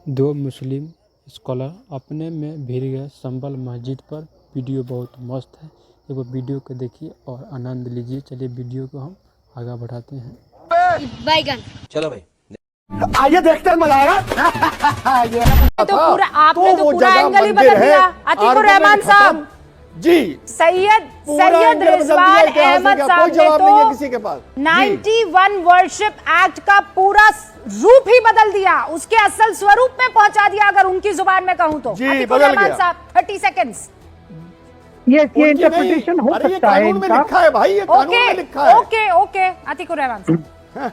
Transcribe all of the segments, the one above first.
दो मुस्लिम स्कॉलर अपने में भिड़ गए संबल मस्जिद पर। वीडियो बहुत मस्त है, एक वो वीडियो को देखिए और आनंद लीजिए। चलिए वीडियो को हम आगे बढ़ाते हैं। बैगन चलो भाई आइए देखते हैं मजा आएगा। तो पूरा आपने तो वो पूरा जगह एंगल ही मंदिर बदल है, दिया। अतीकुर रहमान साहब, जी सैयद पूरा एंगल बदल दिया रिजवान इतिहास अहमद का, साहब कोई जवाब ने नहीं है तो किसी के पास। 91 वर्शिप एक्ट का पूरा रूप ही बदल दिया, उसके असल स्वरूप में पहुंचा दिया, अगर उनकी जुबान में कहूं तो। जी, अतीकुर बदल रहमान गया। साहब 30 सेकंड्स। ये उनकी नहीं, इंटरप्रिटेशन हो अरे ये सकता है कानून में इनका। लिखा है भाई, ये कानून में लिखा है। ओके ओके अतीकुर रहमान साहब,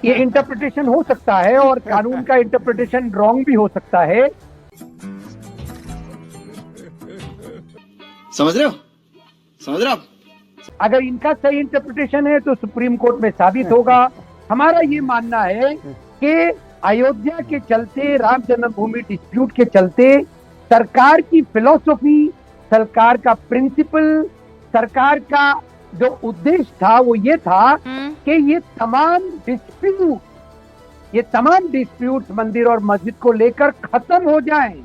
ये इंटरप्रिटेशन हो सकता है और कानून का इंटरप्रिटेशन रॉन्ग भी हो सकता है। समझ रहे हो आप? अगर इनका सही इंटरप्रिटेशन है तो सुप्रीम कोर्ट में साबित होगा। हमारा ये मानना है कि अयोध्या के चलते, राम जन्मभूमि डिस्प्यूट के चलते सरकार की फिलॉसफी, सरकार का प्रिंसिपल, सरकार का जो उद्देश्य था वो ये था कि ये तमाम डिस्प्यूट मंदिर और मस्जिद को लेकर खत्म हो जाएं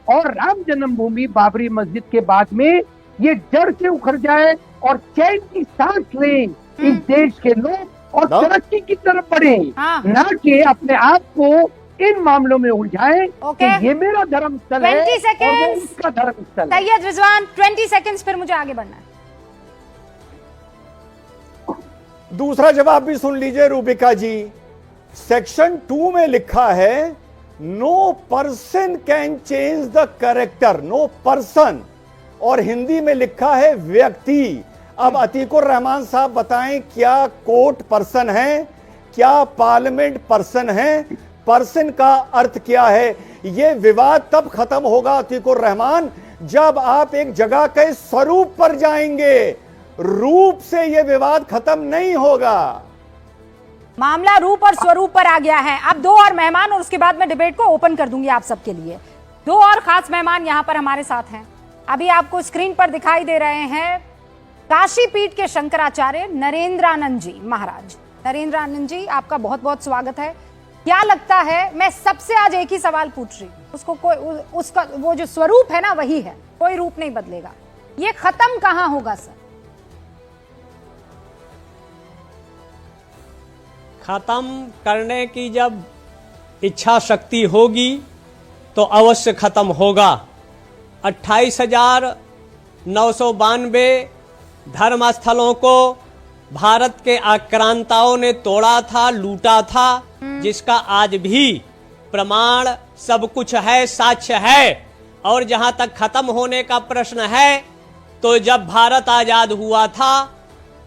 और राम जन्मभूमि बाबरी मस्जिद के बाद में ये जड़ से उखड़ जाए और चैन की सांस लें इस देश के लोग और तरक्की की तरफ बढ़े, हाँ। ना कि अपने आप को इन मामलों में उलझाएं ओके। कि ये मेरा धर्म स्थल है 20 और वो seconds। उसका धर्म स्थल है। सैयद रिजवान 20 सेकंड्स, फिर मुझे आगे बढ़ना है। दूसरा जवाब भी सुन लीजिए रूबिका जी। सेक्शन 2 में लिखा है no person can change the character, no person, और हिंदी में लिखा है व्यक्ति। अब अतीकुर रहमान साहब बताएं, क्या कोर्ट पर्सन है, क्या पार्लियामेंट पर्सन है, पर्सन का अर्थ क्या है? यह विवाद तब खत्म होगा अतीकुर रहमान जब आप एक जगह के स्वरूप पर जाएंगे, रूप से यह विवाद खत्म नहीं होगा। मामला रूप और स्वरूप पर आ गया है। अब दो और मेहमान और उसके बाद मैं डिबेट को ओपन कर दूंगी आप सबके लिए। दो और खास मेहमान यहां पर हमारे साथ हैं। अभी आपको स्क्रीन पर दिखाई दे रहे हैं काशी पीठ के शंकराचार्य नरेंद्रानंद जी महाराज। नरेंद्रानंद जी, आपका बहुत बहुत स्वागत है। क्या लगता है, मैं सबसे आज एक ही सवाल पूछ रही हूं, उसका वो जो स्वरूप है ना वही है, कोई रूप नहीं बदलेगा। ये खत्म कहां होगा सर? खत्म करने की जब इच्छा शक्ति होगी तो अवश्य खत्म होगा। 28,992 धर्म स्थलों को भारत के आक्रांताओं ने तोड़ा था, लूटा था, जिसका आज भी प्रमाण सब कुछ है, साक्ष्य है। और जहां तक खत्म होने का प्रश्न है, तो जब भारत आजाद हुआ था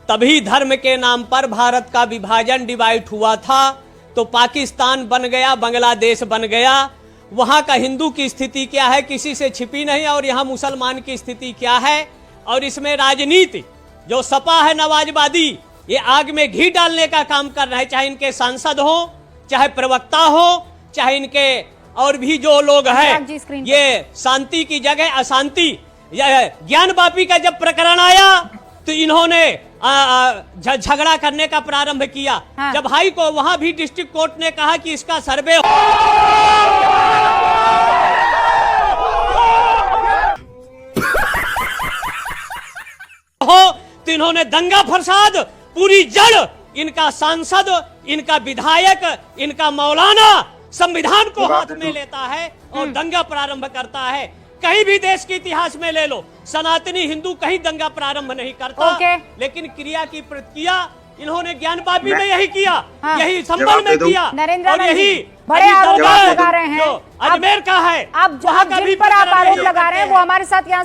तभी धर्म के नाम पर भारत का विभाजन, डिवाइड हुआ था, तो पाकिस्तान बन गया, बांग्लादेश बन गया। वहां का हिंदू की स्थिति क्या है, किसी से छिपी नहीं, और यहां मुसलमान की स्थिति क्या है। और इसमें राजनीति जो सपा है नवाजवादी, ये आग में घी डालने का काम कर रहा है, चाहे इनके सांसद हो, चाहे प्रवक्ता हो, चाहे इनके और भी जो लोग हैं। ये शांति की जगह अशांति। ज्ञान वापी का जब प्रकरण आया तो इन्होंने झगड़ा करने का प्रारंभ किया। हाँ। जब हाई को वहां भी डिस्ट्रिक्ट कोर्ट ने कहा कि इसका सर्वे हो, तो इन्होंने दंगा फसाद, पूरी जड़, इनका सांसद, इनका विधायक, इनका मौलाना संविधान को हाथ में लेता है और दंगा प्रारंभ करता है। कहीं भी देश के इतिहास में ले लो, सनातनी हिंदू कहीं दंगा प्रारंभ नहीं करता। लेकिन क्रिया की प्रतिक्रिया इन्होंने ज्ञान वापी में यही किया। हाँ। यही संबल में किया, और यही बड़े आरोप लगा रहे हैं अजमेर का है। अब जिन पर आप आरोप लगा रहे हैं वो हमारे साथ यहाँ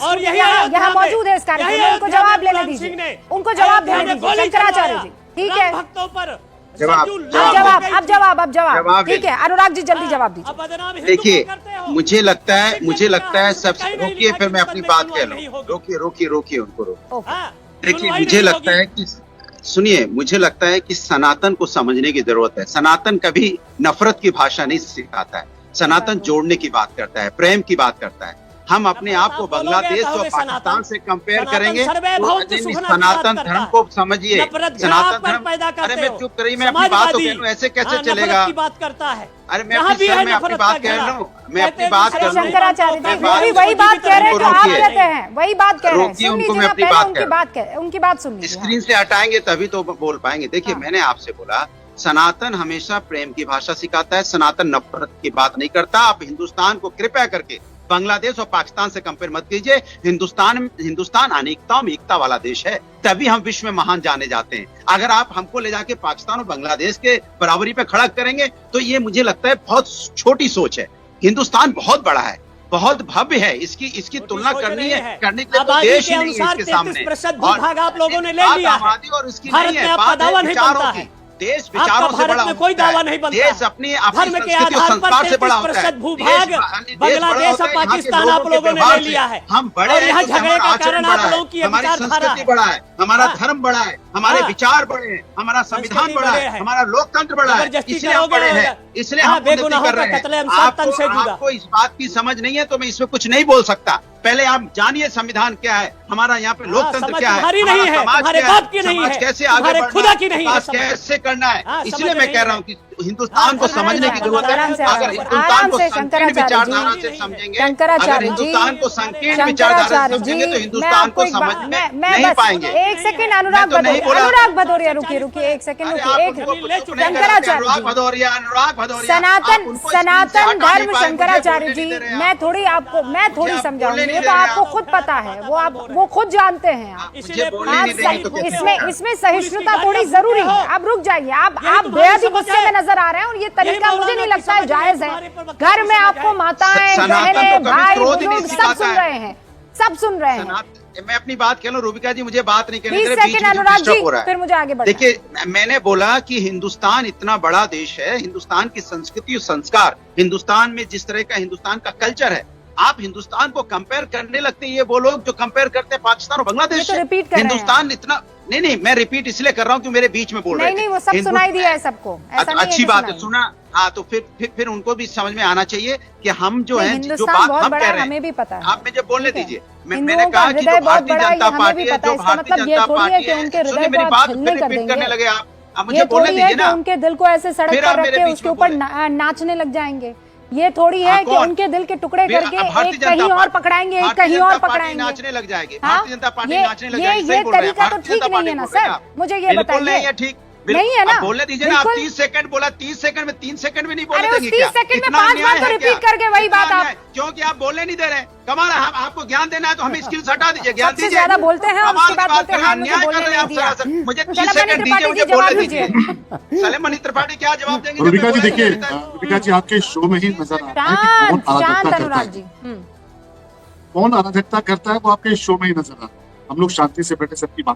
मौजूद है इस कार्यक्रम में, उनको जवाब लेने दीजिए, उनको जवाब देने दीजिए शंकराचार्य जी। ठीक है, भक्तों पर जवाब। ठीक है, अनुराग जी जल्दी जवाब दीजिए। देखिए, मुझे लगता है सबसे, रोकिए फिर मैं अपनी बात कह लूं। रोकिए उनको रोकिए। देखिए, मुझे लगता है कि सनातन को समझने की जरूरत है। सनातन कभी नफरत की भाषा नहीं सिखाता है, सनातन जोड़ने की बात करता है, प्रेम की बात करता है। हम अपने आप को बांग्लादेश और पाकिस्तान से कंपेयर करेंगे। सनातन धर्म को समझिए, सनातन धर्म। अरे मैं चुप करिए, मैं अपनी बात तो कह लूं, ऐसे कैसे चलेगा? बात करता है। अरे मैं अपनी बात कह रहा हूँ, मैं अपनी बात कर लूं। शंकराचार्य जी वही बात कह रहे हैं जो आप कहते हैं, वही बात कह रहे हैं। रोकिए सुन उनको, लीजिए मैं ना, अपनी पहले बात उनकी बात सुन लीजिए। स्क्रीन से हटाएंगे तभी तो बोल पाएंगे। देखिए, मैंने आपसे बोला सनातन हमेशा प्रेम की भाषा सिखाता है, सनातन नफरत की बात नहीं करता। आप हिंदुस्तान को कृपया करके बांग्लादेश और पाकिस्तान से कंपेयर मत कीजिए। हिंदुस्तान अनेकता में एकता वाला देश है, तभी हम विश्व में महान जाने जाते हैं। अगर आप हमको ले जाके पाकिस्तान और बांग्लादेश के बराबरी पे खड़ा करेंगे तो ये मुझे लगता है बहुत छोटी सोच है। हिंदुस्तान बहुत बड़ा है, बहुत भव्य है, इसकी तुलना करने के लिए तो देश ही नहीं है इसके सामने। भूभाग आप लोगों ने ले लिया है। आबादी और इसकी भारत नहीं में है, आपका बात दावा है नहीं विचारों बनता की। है। देश विचारों से बड़ा में कोई दावा नहीं बनता। देश अपनी धर्म के संस्कृति और आधार संस्कार पर से बड़ा होता है। 33% भूभाग बांग्लादेश और पाकिस्तान आप लोगों ने ले लिया है। हम बड़े और हैं यहाँ तो झगड़े हमारा का आचरण कारण बड़ा आप है, लोगों की हमारी विचारधारा संस्कृति है। बड़ा है, हमारा हाँ। धर्म बड़ा है, हमारे हाँ। विचार बड़े हैं, हमारा संविधान संस्कृति बड़ा बड़े है, हैं। हमारा लोकतंत्र बड़ा है, जबरदस्ती इसलिए हम बड़े हैं, इसलिए हम उन्नति बेगुनाहों कर का रहे कत्ले हैं। हम सब तन से जुदा। आपको इस बात की समझ नहीं है तो मैं इसमें कुछ नहीं बोल सकता। पहले आप जानिए संविधान क्या है, हमारा यहाँ पे लोकतंत्र क्या है, तुम्हारी नहीं है, समाज तुम्हारे क्या बाप की नहीं समाज है, कैसे आगे तुम्हारे बढ़ना खुदा की नहीं है, विकास कैसे करना है। इसलिए समझ मैं नहीं कह रहा है। हूँ कि हिंदुस्तान को समझने की जरूरत है। अगर हिंदुस्तान को संकीर्ण विचारधारा से समझेंगे, अगर हिंदुस्तान को संकीर्ण विचारधारा से समझेंगे तो हिंदुस्तान को समझ में नहीं पाएंगे। एक सेकंड अनुराग भदौरिया रुकिए एक सेकंड शंकराचार्य सनातन धर्म शंकराचार्य जी, मैं थोड़ी समझाऊंगी, ये तो आपको खुद पता है, वो खुद जानते हैं। आप इसमें सहिष्णुता थोड़ी जरूरी है। आप रुक जाइए, आप बेहद ही गुस्से में नजर आ रहे हैं और ये तरीका मुझे नहीं लगता है जायज है। घर में आपको माताएं, बहनें, भाई, बुजुर्ग सब सुन रहे हैं। मैं अपनी बात कह लूं रूबिका जी, मुझे बात नहीं करनी, 20 सेकंड अनुराग जी, फिर मुझे आगे बढ़ना। देखिए, मैंने बोला कि हिंदुस्तान इतना बड़ा देश है, हिंदुस्तान की संस्कृति और संस्कार, हिंदुस्तान में जिस तरह का हिंदुस्तान का कल्चर है, आप हिंदुस्तान को कंपेयर करने लगते हैं। ये वो लोग जो कंपेयर करते हैं पाकिस्तान और बांग्लादेश से। हिंदुस्तान इतना नहीं, मैं रिपीट इसलिए कर रहा हूँ कि मेरे बीच में बोल रहे थे। नहीं, वो सब सुनाई दिया है सबको। अच्छी बात है, सुना। हाँ, तो फिर उनको भी समझ में आना चाहिए कि हम जो है, जो बात हम कह रहे हैं, हमें भी पता है। आप मुझे बोलने दीजिए। मैंने कहा कि जो भारतीय जनता पार्टी है, जो भारतीय जनता पार्टी है, सुनिए मेरी बात, फिर रिपीट करने लगे आप मुझे बोलने दीजिए ना। उनके दिल को ऐसे सड़क पर रख के उसके ऊपर नाचने लग जाएंगे। ये थोड़ी है कि उनके दिल के टुकड़े करके एक कहीं और पकड़ाएंगे, एक कहीं और पकड़ाएंगे, नाचने लग जाएगी। भारतीय जनता पार्टी नाचने लग जाएगी। ये तरीका तो ठीक नहीं है ना सर, मुझे ये बताइए। ठीक नहीं है ना, बोलने दीजिए ना। आप 30 सेकंड बोला, 30 सेकंड में 3 सेकंड में नहीं बोलने देंगे। 30 सेकंड में 5 बार तो रिपीट करके वही बात आप, क्योंकि आप बोलने नहीं दे रहे। कमाल है, आपको ज्ञान देना है तो हमें स्किल्स हटा दीजिए, ज्ञान दीजिए। ज्यादा बोलते हैं और उसके बाद बोलते हैं अन्याय कर रहे हैं आप सरासर। मुझे 30 सेकंड दीजिए, मुझे बोलने दीजिए। सलेमनी त्रिपाठी क्या जवाब देंगे? रूबिका जी देखिए, रूबिका जी आपके शो में ही नजर आ रहा है कि कौन अराजकता करता है, कौन अराजकता करता है, वो आपके शो में ही नजर आ रहा है। हम लोग शांति से बैठे सबकी बात